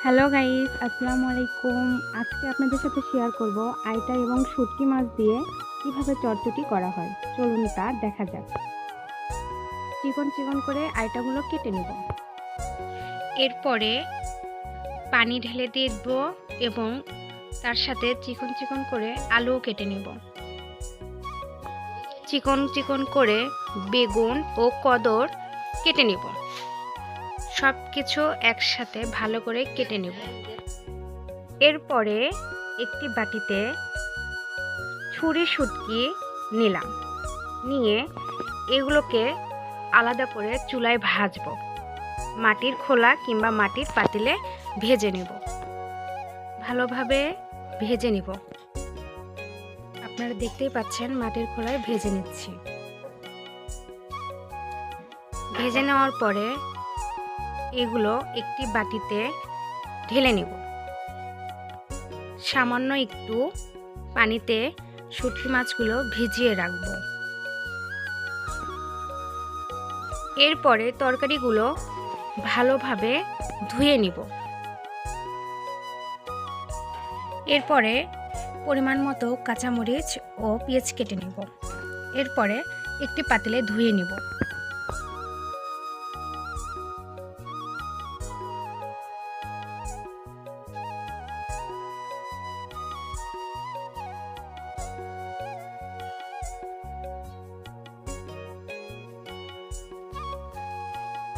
Hello guys, আসসালামু আলাইকুম। আজকে আপনাদের সাথে শেয়ার করব আইটা এবং শুটকি মাছ দিয়ে কিভাবে চটচটি করা হয়। চলুন তা দেখা যাক। চিকন চিকন করে আইটাগুলো কেটে নেব। এরপরে পানি ঢেলে দিয়ে দেব এবং তার সাথে চিকন চিকন করে আলুও কেটে নেব। চিকন চিকন করে বেগুন ও কদর কেটে নেব। সব কিছু একসাথে ভালো করে কেটে নেব। এরপরে একটি বাটিতে ছুরি শুটকি নিলাম, নিয়ে এগুলোকে আলাদা করে চুলায় ভাজবো। মাটির খোলা কিংবা মাটির পাতিলে ভেজে নেব, ভালোভাবে ভেজে নেব। আপনারা দেখতেই পাচ্ছেন মাটির খোলায় ভেজে নিচ্ছি। ভেজে নেওয়ার পরে এগুলো একটি বাটিতে ঢেলে নেব। সামান্য একটু পানিতে শুটকি মাছগুলো ভিজিয়ে রাখব। এরপরে তরকারিগুলো ভালোভাবে ধুয়ে নিব। এরপরে পরিমাণ মতো কাঁচামরিচ ও পেঁয়াজ কেটে নেব। এরপরে একটি পাতিলে ধুয়ে নিব।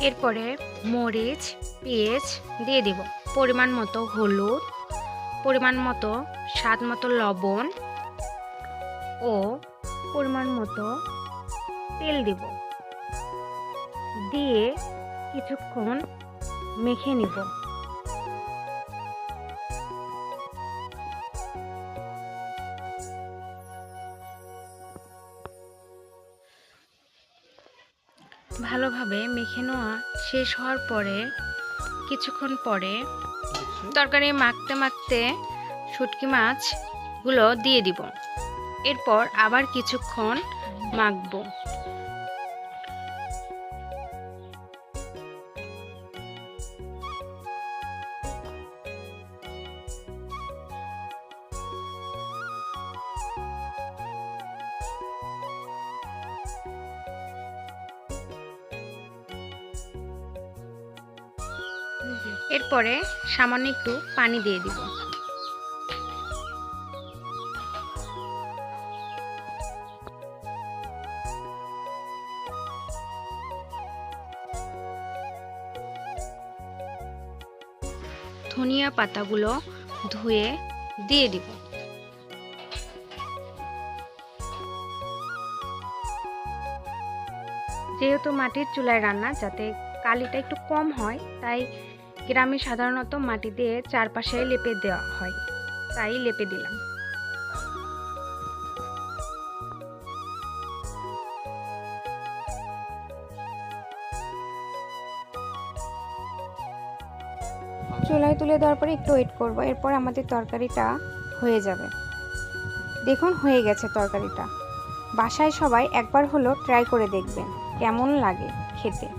এরপরে মরিচ পেঁয়াজ দিয়ে দিব, পরিমাণ মতো হলুদ, পরিমাণ মতো স্বাদ মতো লবণ ও পরিমাণ মতো তেল দিব। দিয়ে কিছুক্ষণ মেখে নিব। ভালোভাবে মেখে নেওয়া শেষ হওয়ার পরে কিছুক্ষণ পরে তরকারি মাখতে মাখতে শুটকি মাছগুলো দিয়ে দিব। এরপর আবার কিছুক্ষণ মাখবো। এরপরে সামান্য একটু পানি দিয়ে দিব। ধনিয়া পাতাগুলো ধুয়ে দিয়ে দিব। যেহেতু মাটির চুলায় রান্না, যাতে কালিটা একটু কম হয়, তাই গ্রামে সাধারণত মাটি দিয়ে চারপাশে লেপে দেওয়া হয়, তাই লেপে দিলাম। চুলায় তুলে দেওয়ার পরে একটু ওয়েট করব। এরপর আমাদের তরকারিটা হয়ে যাবে। দেখুন হয়ে গেছে তরকারিটা। বাসায় সবাই একবার হলো ট্রাই করে দেখবেন কেমন লাগে খেতে।